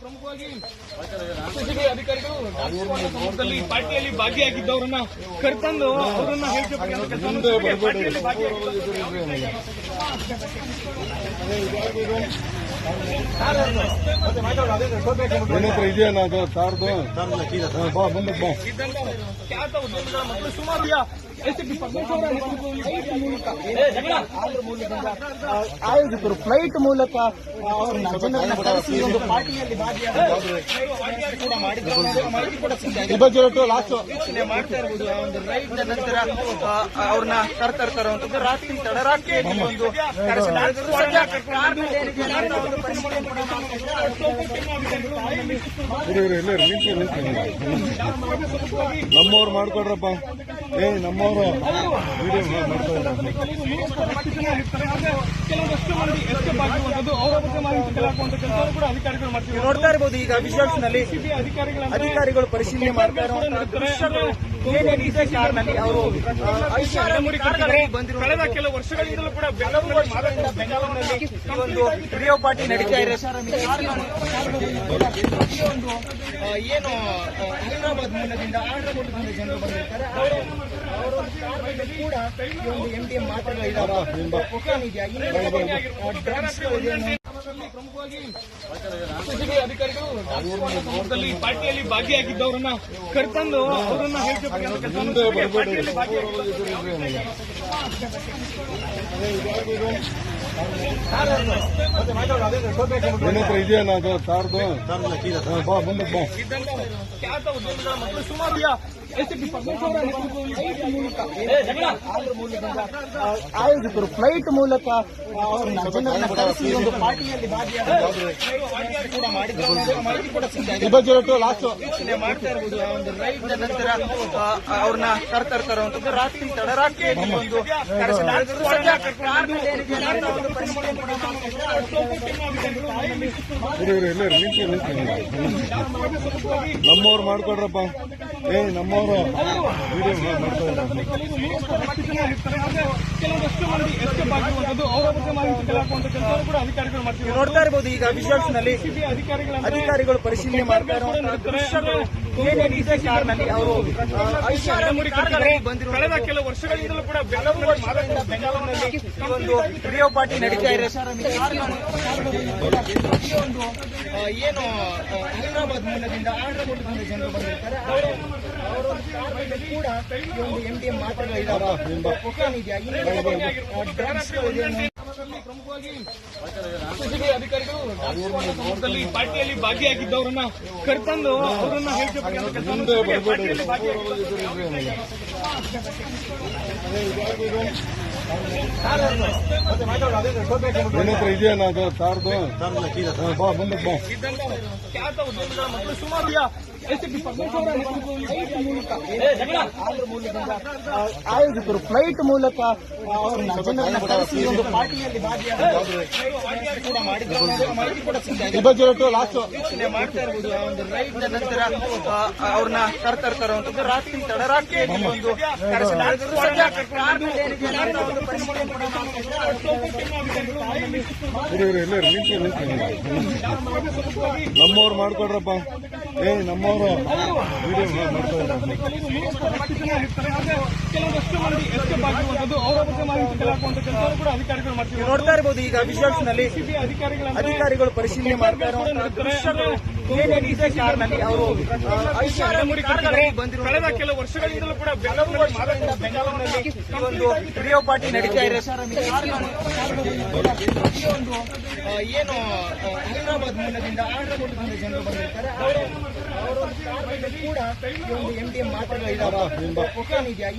ಪ್ರಮುಖವಾಗಿ ಸಿಸಿಬಿ ಅಧಿಕಾರಿಗಳು ಸಂದರ್ಭದಲ್ಲಿ ಪಾರ್ಟಿಯಲ್ಲಿ ಭಾಗಿಯಾಗಿದ್ದವರನ್ನ ಕರೆತಂದು ಅವರನ್ನ ಹೇಳಿಕೆ ಪಾರ್ಟಿಯಲ್ಲಿ ಇದೆಯಾ ಕಾರ್ದು ಮುಂದೆ ಬಾ ಖ್ಯಾತ ಉದ್ಯಮಿಗಳ ಮತ್ತು ಸುಮಾರು ಎಸ್ಪಿ ಪರಮೇಶ್ವರ ಆಯೋಜಕರು ಫ್ಲೈಟ್ ಮೂಲಕ ಅವರನ್ನ ಜನರನ್ನ ಕರೆಸಿ ಒಂದು ಪಾರ್ಟಿಯಲ್ಲಿ ವೀಕ್ಷಣೆ ಮಾಡ್ತಾ ಇರಬಹುದು. ಒಂದು ರೈಡ್ ನಂತರ ಅವ್ರನ್ನ ಕರ್ತಾ ಇರುವಂತದ್ದು ರಾತ್ರಿ ತಡರಾತ್ರಿ ಒಂದು ನಮ್ಮವ್ರು ಮಾಡ್ಕೊಡ್ರಪ್ಪ. ನಮ್ಮವರು ಕೆಲವೊಂದಷ್ಟು ಮಂದಿ ಎಸ್ಕೇಪ್ ಆಗಿರುವಂತದ್ದು ಅವರ ಬಗ್ಗೆ ಮಾಹಿತಿ ಕಲಾಕುವಂತ ಕೆಲಸ ಕೂಡ ಅಧಿಕಾರಿಗಳು ಮಾಡ್ತೀವಿ. ನೋಡ್ತಾ ಇರಬಹುದು. ಈಗ ವಿಜುವಲ್ಸ್ ನಲ್ಲಿ ಅಧಿಕಾರಿಗಳು ಪರಿಶೀಲನೆ ಮಾಡ್ತಾ ಕಾರ್ನಲ್ಲಿ ಅವರು ಕಳೆದ ಕೆಲವು ವರ್ಷಗಳಿಂದಲೂ ಕೂಡ ಬೆಂಗಳೂರಿನಲ್ಲಿ ಒಂದು ರಿಯೋ ಪಾರ್ಟಿ ನಡೀತಾ ಇದೆ. ಏನು ಹೈದರಾಬಾದ್ ಮೂಲದಿಂದ ಆಂಧ್ರಪ್ರದೇಶದಿಂದ ಜನರು ಬಂದಿರ್ತಾರೆ. ಅವರು ಕೂಡ ಒಂದು MDM ಮಾತ್ರೆಗಳಿದಾವೆ, ಕೊಕೇನ್ ಇದೆಯಾ, ಪ್ರಮುಖವಾಗಿ ಸಿಸಿಬಿ ಅಧಿಕಾರಿಗಳು ಸಂದರ್ಭದಲ್ಲಿ ಪಾರ್ಟಿಯಲ್ಲಿ ಭಾಗಿಯಾಗಿದ್ದವರನ್ನ ಕರೆತಂದು ಅವರನ್ನ ಹೇಳಿಕೆ ಪಾರ್ಟಿಯಲ್ಲಿ ಇದೆಯಾ ಕಾರ್ದು ಮುಂದೆ ಬಾ ಖ್ಯಾತ ಉದ್ಯಮಿಗಳ ಮತ್ತು ಸುಮಾರು ಎಸ್ಪಿ ಪರಮೇಶ್ವರ ಆಯೋಜಕರು ಫ್ಲೈಟ್ ಮೂಲಕ ಅವರನ್ನ ಜನರನ್ನ ಕರೆಸಿ ಒಂದು ಪಾರ್ಟಿಯಲ್ಲಿ ವೀಕ್ಷಣೆ ಮಾಡ್ತಾ ಇರಬಹುದು. ಒಂದು ರೈಡ್ ನಂತರ ಅವ್ರನ್ನ ಕರ್ತಾ ಇರುವಂತದ್ದು ರಾತ್ರಿ ತಡರಾತ್ರಿ ಒಂದು ನಮ್ಮವ್ರು ಮಾಡ್ಕೊಡ್ರಪ್ಪ. ನಮ್ಮವರು ಕೆಲವೊಂದಷ್ಟು ಮಂದಿ ಎಸ್ಕೇಪ್ ಆಗಿರುವಂತದ್ದು ಅವರ ಬಗ್ಗೆ ಮಾಹಿತಿ ಕಲಾಕುವಂತ ಕೆಲಸ ಕೂಡ ಅಧಿಕಾರಿಗಳು ಮಾಡ್ತೀವಿ. ನೋಡ್ತಾ ಇರಬಹುದು. ಈಗ ವಿಜುವಲ್ಸ್ ನಲ್ಲಿ ಅಧಿಕಾರಿಗಳು ಪರಿಶೀಲನೆ ಮಾಡ್ತಾ ಕಾರ್ನಲ್ಲಿ ಅವರು ಕಳೆದ ಕೆಲವು ವರ್ಷಗಳಿಂದಲೂ ಕೂಡ ಬೆಂಗಳೂರಿನಲ್ಲಿ ಒಂದು ರಿಯೋ ಪಾರ್ಟಿ ನಡೀತಾ ಇದೆ. ಏನು ಹೈದರಾಬಾದ್ ಮೂಲದಿಂದ ಆಂಧ್ರಪ್ರದೇಶದಿಂದ ಜನರು ಬಂದಿರ್ತಾರೆ. ಅವರು ಕೂಡ ಒಂದು MDM ಮಾತ್ರೆಗಳಿದಾವೆ, ಕೊಕೇನ್ ಇದೆಯಾ, ಪ್ರಮುಖವಾಗಿ ಸಿಸಿಬಿ ಅಧಿಕಾರಿಗಳು ಸಂದರ್ಭದಲ್ಲಿ ಪಾರ್ಟಿಯಲ್ಲಿ ಭಾಗಿಯಾಗಿದ್ದವರನ್ನ ಕರೆತಂದು ಅವರನ್ನ ಹೇಳಿಕೆ ಪಾರ್ಟಿಯಲ್ಲಿ ಇದೆಯಾ ಕಾರ್ದು ಮುಂದೆ ಬಾ ಖ್ಯಾತ ಉದ್ಯಮಿಗಳ ಮತ್ತು ಸುಮಾರು ಎಸ್ಪಿ ಪರಮೇಶ್ವರ ಆಯೋಜಕರು ಫ್ಲೈಟ್ ಮೂಲಕ ಅವರನ್ನ ಜನರನ್ನ ಕರೆಸಿ ಒಂದು ಪಾರ್ಟಿಯಲ್ಲಿ ವೀಕ್ಷಣೆ ಮಾಡ್ತಾ ಇರಬಹುದು. ಒಂದು ರೈಡ್ ನಂತರ ಅವ್ರನ್ನ ಕರ್ತಾ ಇರುವಂತದ್ದು ರಾತ್ರಿ ತಡರಾತ್ರಿ ಒಂದು ನಮ್ಮವ್ರು ಮಾಡ್ಕೊಡ್ರಪ್ಪ. ನಮ್ಮವರು ಕೆಲವೊಂದಷ್ಟು ಮಂದಿ ಎಸ್ಕೇಪ್ ಆಗಿರುವಂತದ್ದು ಅವರ ಬಗ್ಗೆ ಮಾಹಿತಿ ಕಲಾಕುವಂತ ಕೆಲಸ ಕೂಡ ಅಧಿಕಾರಿಗಳು ಮಾಡ್ತೀವಿ. ನೋಡ್ತಾ ಇರಬಹುದು. ಈಗ ವಿಜುವಲ್ಸ್ ನಲ್ಲಿ ಅಧಿಕಾರಿಗಳು ಪರಿಶೀಲನೆ ಮಾಡ್ತಾ ಕಾರ್ನಲ್ಲಿ ಅವರು ಕಳೆದ ಕೆಲವು ವರ್ಷಗಳಿಂದಲೂ ಕೂಡ ಬೆಂಗಳೂರಿನಲ್ಲಿ ಒಂದು ರಿಯೋ ಪಾರ್ಟಿ ನಡೀತಾ ಇದೆ. ಏನು ಹೈದರಾಬಾದ್ ಮೂಲದಿಂದ ಆಂಧ್ರಪ್ರದೇಶದಿಂದ ಜನರು ಬಂದಿರ್ತಾರೆ. ಅವರು ಕೂಡ ಒಂದು MDM ಮಾತ್ರೆಗಳಿದಾವೆ, ಕೊಕೇನ್ ಇದೆಯಾ,